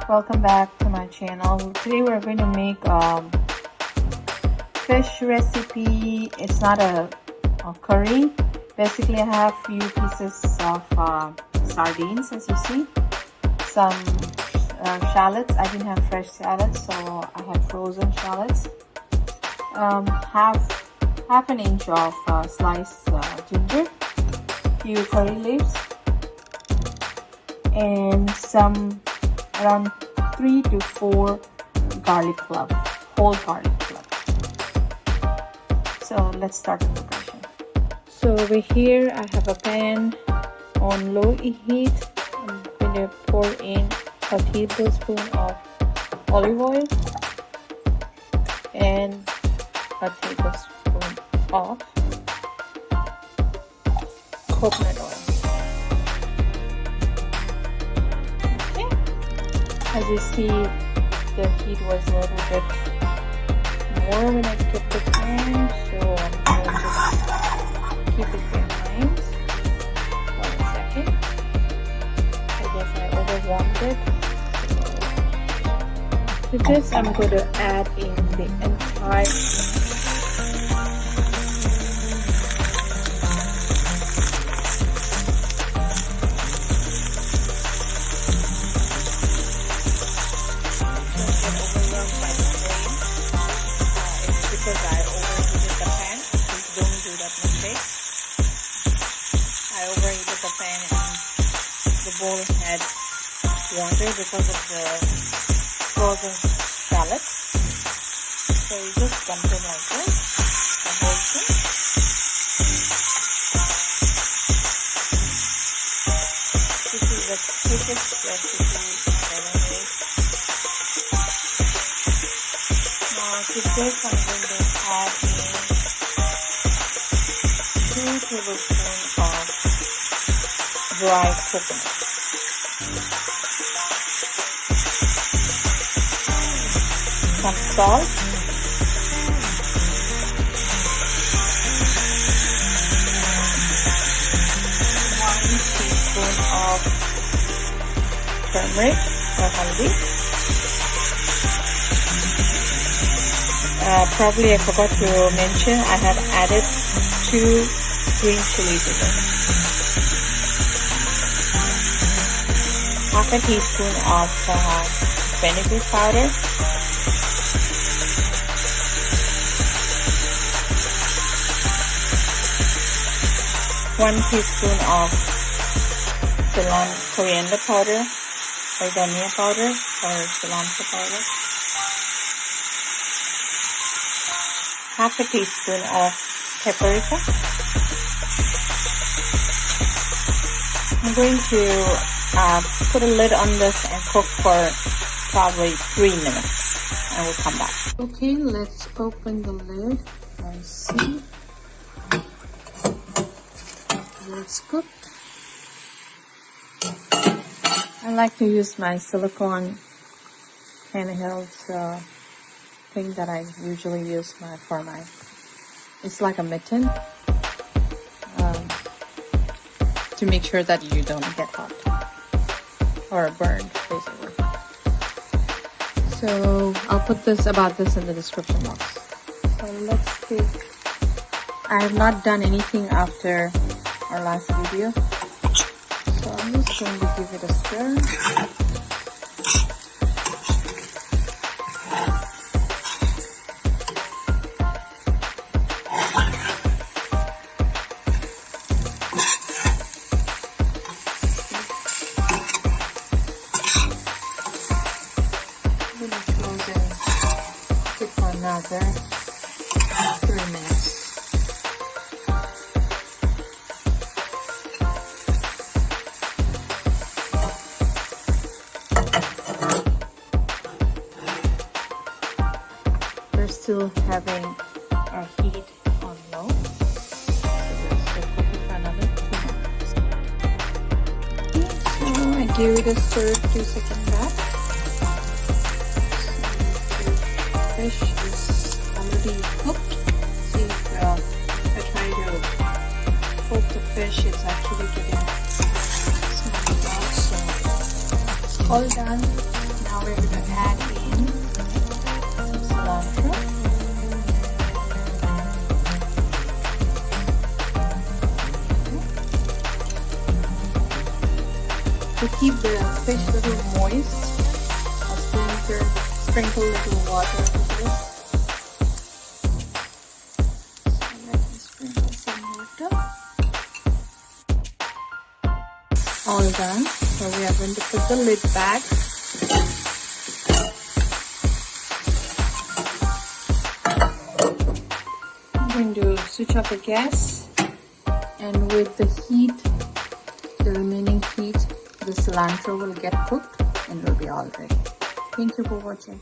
welcome back to my channel. Today we're going to make fish recipe. It's not a curry. Basically I have few pieces of sardines, as you see, some shallots. I didn't have fresh shallots, so I have frozen shallots, half an inch of sliced ginger, few curry leaves, and some around 3 to 4 garlic clove, whole garlic clove. So let's start the preparation. So over here I have a pan on low heat. I'm going to pour in a tablespoon of olive oil and a tablespoon of coconut oil. As you see, the heat was a little bit more when I took the pan, so I'm going to keep it behind. 1 second. I guess I overwarmed it. To this, I'm going to add in the entire because I overheated the pan. Please don't do that mistake. I overheated the pan and the bowl had water because of the frozen shallots. So you just dump it like this, the whole thing. This is the quickest recipe I've ever made. To this, I'm going to add in 2 tablespoons of dried coconut. Some salt. One teaspoon of turmeric or haldi. Probably I forgot to mention, I have added 2 green chilies in it. Half a teaspoon of fenugreek powder. One teaspoon of coriander powder or Daniya powder or cilantro powder. Half a teaspoon of paprika. I'm going to put a lid on this and cook for probably 3 minutes. I will come back. Okay, let's open the lid and see. It's cooked. I like to use my silicone handheld thing that I usually use for my, it's like a mitten, to make sure that you don't get hot or burned, basically. So I'll put about this in the description box. So let's take, I have not done anything after our last video, so I'm just going to give it a stir. Another 3 minutes. We're still having our heat on low, so we'll still cook it for another 2 minutes. So I give it a stir 2 seconds back. Fish is already cooked. See, if I try to cook the fish, it's actually getting smoky out. So it's all done. Now we're going to add in some cilantro. To keep the fish a little moist, I'll sprinkle a little water over this. So let me sprinkle some water. All done. So we are going to put the lid back. I'm going to switch off the gas, and with the heat, the remaining heat, the cilantro will get cooked and it will be all ready. Thank you for watching.